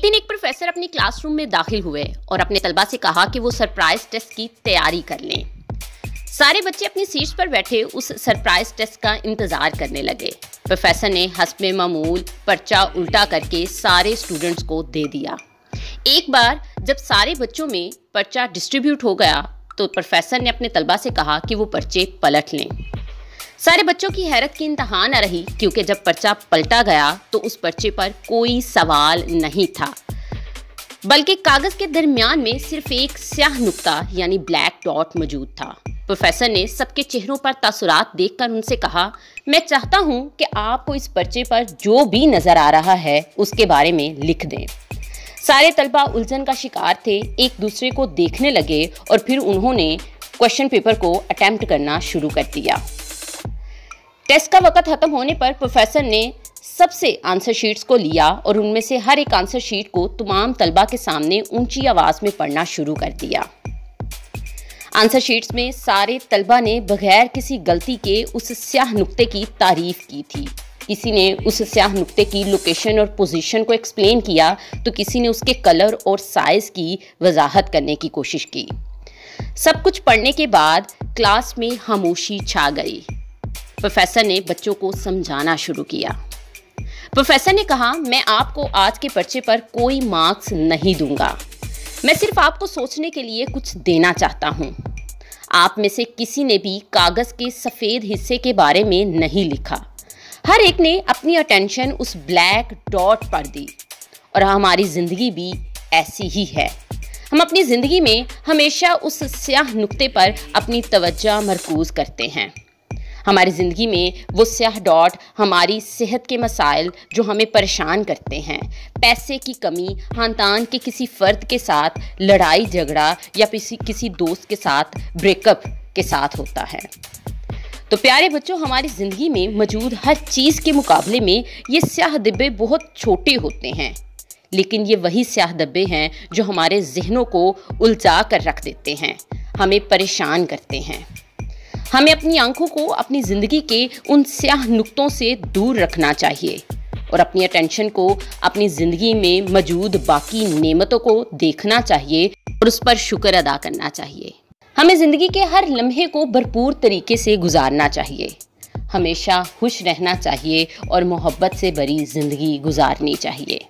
दिन एक प्रोफेसर अपनी क्लासरूम में दाखिल हुए और अपने तलबा से कहा कि वो सरप्राइज टेस्ट की तैयारी कर लें। सारे बच्चे अपनी सीट्स पर बैठे उस सरप्राइज टेस्ट का इंतजार करने लगे। प्रोफेसर ने हस्बे मामूल पर्चा उल्टा करके सारे स्टूडेंट्स को दे दिया। एक बार जब सारे बच्चों में पर्चा डिस्ट्रीब्यूट हो गया तो प्रोफेसर ने अपने तलबा से कहा कि वो पर्चे पलट लें। सारे बच्चों की हैरत की इंतहा न रही, क्योंकि जब पर्चा पलटा गया तो उस पर्चे पर कोई सवाल नहीं था, बल्कि कागज के दरमियान में सिर्फ एक स्याह नुक्ता यानी ब्लैक डॉट मौजूद था। प्रोफेसर ने सबके चेहरों पर तासुरात देखकर उनसे कहा, मैं चाहता हूं कि आपको इस पर्चे पर जो भी नजर आ रहा है उसके बारे में लिख दें। सारे तलबा उलझन का शिकार थे, एक दूसरे को देखने लगे और फिर उन्होंने क्वेश्चन पेपर को अटेम्प्ट करना शुरू कर दिया। टेस्ट का वक्त खत्म होने पर प्रोफेसर ने सबसे आंसर शीट्स को लिया और उनमें से हर एक आंसर शीट को तमाम तलबा के सामने ऊंची आवाज़ में पढ़ना शुरू कर दिया। आंसर शीट्स में सारे तलबा ने बगैर किसी गलती के उस स्याह नुक्ते की तारीफ की थी। किसी ने उस स्याह नुक्ते की लोकेशन और पोजीशन को एक्सप्लेन किया तो किसी ने उसके कलर और साइज़ की वजाहत करने की कोशिश की। सब कुछ पढ़ने के बाद क्लास में खामोशी छा गई। प्रोफेसर ने बच्चों को समझाना शुरू किया। प्रोफेसर ने कहा, मैं आपको आज के पर्चे पर कोई मार्क्स नहीं दूंगा, मैं सिर्फ आपको सोचने के लिए कुछ देना चाहता हूं। आप में से किसी ने भी कागज़ के सफ़ेद हिस्से के बारे में नहीं लिखा। हर एक ने अपनी अटेंशन उस ब्लैक डॉट पर दी और हमारी ज़िंदगी भी ऐसी ही है। हम अपनी ज़िंदगी में हमेशा उस स्याह नुक्ते पर अपनी तवज्जो मरकूज़ करते हैं। हमारी ज़िंदगी में वो स्याह डॉट हमारी सेहत के मसाइल जो हमें परेशान करते हैं, पैसे की कमी, ख़ानदान के किसी फ़र्द के साथ लड़ाई झगड़ा या किसी दोस्त के साथ ब्रेकअप के साथ होता है। तो प्यारे बच्चों, हमारी ज़िंदगी में मौजूद हर चीज़ के मुकाबले में ये स्याह डिब्बे बहुत छोटे होते हैं, लेकिन ये वही स्याह डिब्बे हैं जो हमारे जहनों को उलझा कर रख देते हैं, हमें परेशान करते हैं। हमें अपनी आंखों को अपनी ज़िंदगी के उन स्याह नुक्तों से दूर रखना चाहिए और अपनी अटेंशन को अपनी ज़िंदगी में मौजूद बाकी नेमतों को देखना चाहिए और उस पर शुक्र अदा करना चाहिए। हमें ज़िंदगी के हर लम्हे को भरपूर तरीके से गुजारना चाहिए, हमेशा खुश रहना चाहिए और मोहब्बत से भरी ज़िंदगी गुजारनी चाहिए।